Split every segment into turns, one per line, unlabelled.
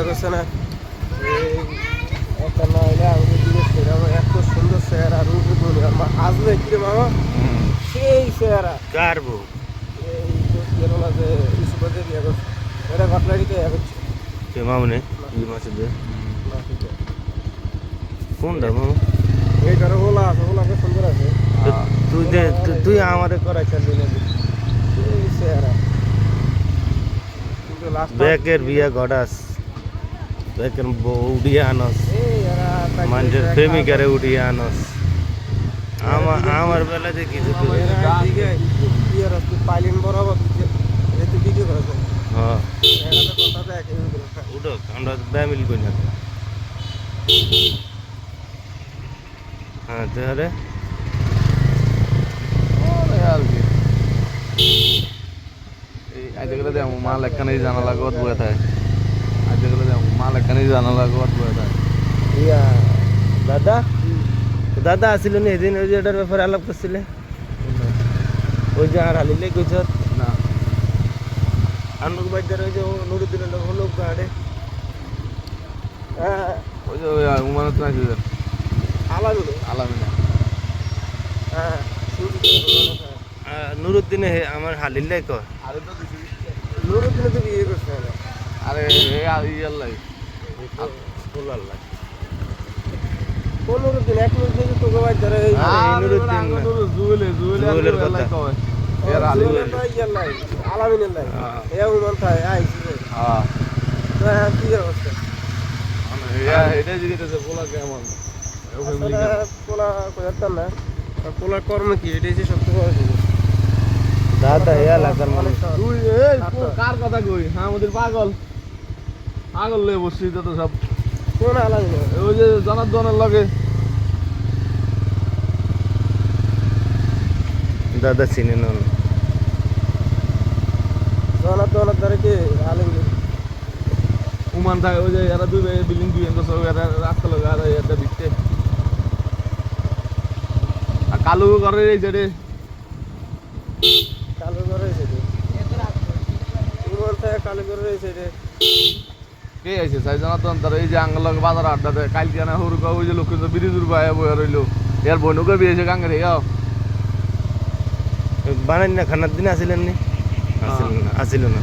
করছে না এই একটা না হইলে আমাদের দিকে সেরকম এত সুন্দর চেহারা রূপ গুণী আমার আসলে কি রে মামা সেই চেহারা
কারবো
এই কেরলা যে ইস্যুপাতে বিয়ে করছে এটা ঘটনাটিতে বিয়ে করছে
কে মামনে ই মাছে দে কোনটা মামা
এইটারও ওলা আছে ওলাকে সুন্দর আছে
তুই দে তুই আমারে করাই চাললি না
সেই চেহারা কিন্তু লাস্ট
বেকের বিয়া গড়াস বেকের উঠিয়ে আনস
এই এরা
মানুষের প্রেমিকারে উঠিয়ে আনস আমার বেলা যে কিছু
পাইলিন বরাবর ভিডিও করেছে
হ্যাঁ
কথাটা একই
উঠো আমরা ব্যামিল করি না হ্যাঁ তাহলে
আর কি এই আজকাল দেখো মাল একখানেই জানালা গত বয়ে থাকে আজকাল দেখো মাল একখানেই জানালা গত বয়ে থাকে
ইয়া দাদা দাদা আসিল নি এদিন ওই যে এটার ব্যাপারে আলাপ করছিলে ওই যে আর হালিলে কইছ
না
আনুক বাইদার ওই যে নুরুদ্দিনের লোক হলো গাড়ে
ওই যে ওই উমানত না যে
আলাদা
আলামিনা
হ্যাঁ
নুরুদ্দিনে আমার হালিলে কয়
আরে তো
নুরুদ্দিনে তো বিয়ে করছে
আরে ইয়াল্লাই
বলার লাগে
কোন নুরুদ্দিন এক নুরুদ্দিন তোকে ভাই ধরে
নুরুদ্দিন জুয়েলের কথা
এর আলিলে
আলামিনের লাই এ উমান থাকে আইছি
হ্যাঁ
তো কি অবস্থা
এটা জিজ্ঞেস বলা কেমন
পোলা কোথাও না পোলার কর্ম কি এটাই যে সবচেয়ে বড় জিনিস
দাদা এ এলাকার মানুষ
তুই এই কার কথা কই হ্যাঁ আমাদের পাগল পাগল লয়ে বসছি তো সব
কোন আলামিন
ওই যে জনার্দনের লগে
দাদা চিনে না
জনার ধরে কি আলামিন
উমান থাকে ওই যে এরা দুই বিল্ডিং দুই এন্ড সব এরা রাস্তা লগে আর এটা দিতে আর কালু করে এই যে
কালো করে রয়েছে রে উমান থেকে কালো করে রয়েছে রে
কে আইছে সাই জনার্দন তার এই যে আঙ্গল লগে বাজার আড্ডা দেয় কালকে না হুরকা ওই যে লোক ব্রিজুর বাইরে বয়ে রইলো এর বনুকে বিয়েছে গাঙ্গে যাও
বানাই না খানার দিন আসিলেন নি আসিল না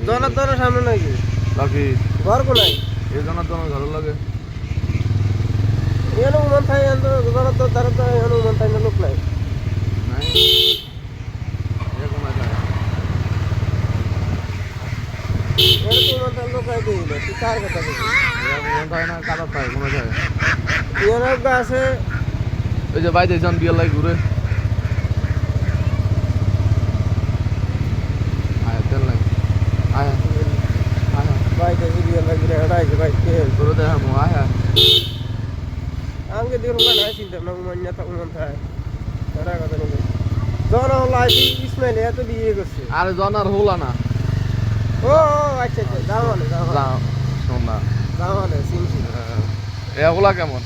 জনার সামনে নাকি
বাকি
ঘর কোনায়
এই জনার্দন ঘরের লগে
এখানে উমান থাকে জনার দ্বারা তো এখানে উমান থাকে লোক নাই
নাই এরকম আছে
এখানে তো উমান থাকে লোক আই দিই না তুই কার কথা বলছিস
এরকম থাকে না কারো থাকে কোনো যায়
এখানে আছে
ওই যে বাইরে যান বিয়ার লাগে ঘুরে আয় তেল লাগে আয় আয়
বাইক আছে বিয়ে লাগবে হাঁটাইছে বাইক কে
তোর দেখা মো আয়
আমাকে দিয়ে রোলা নাই চিন্তা না উমান না উমান থাকে তারা কথা নেই জন হলাই ইসমাইল এত বিয়ে করছে
আরে জনার হলা না
ও আচ্ছা আচ্ছা যাও মানে
শোন না
সিমসি
এগুলা কেমন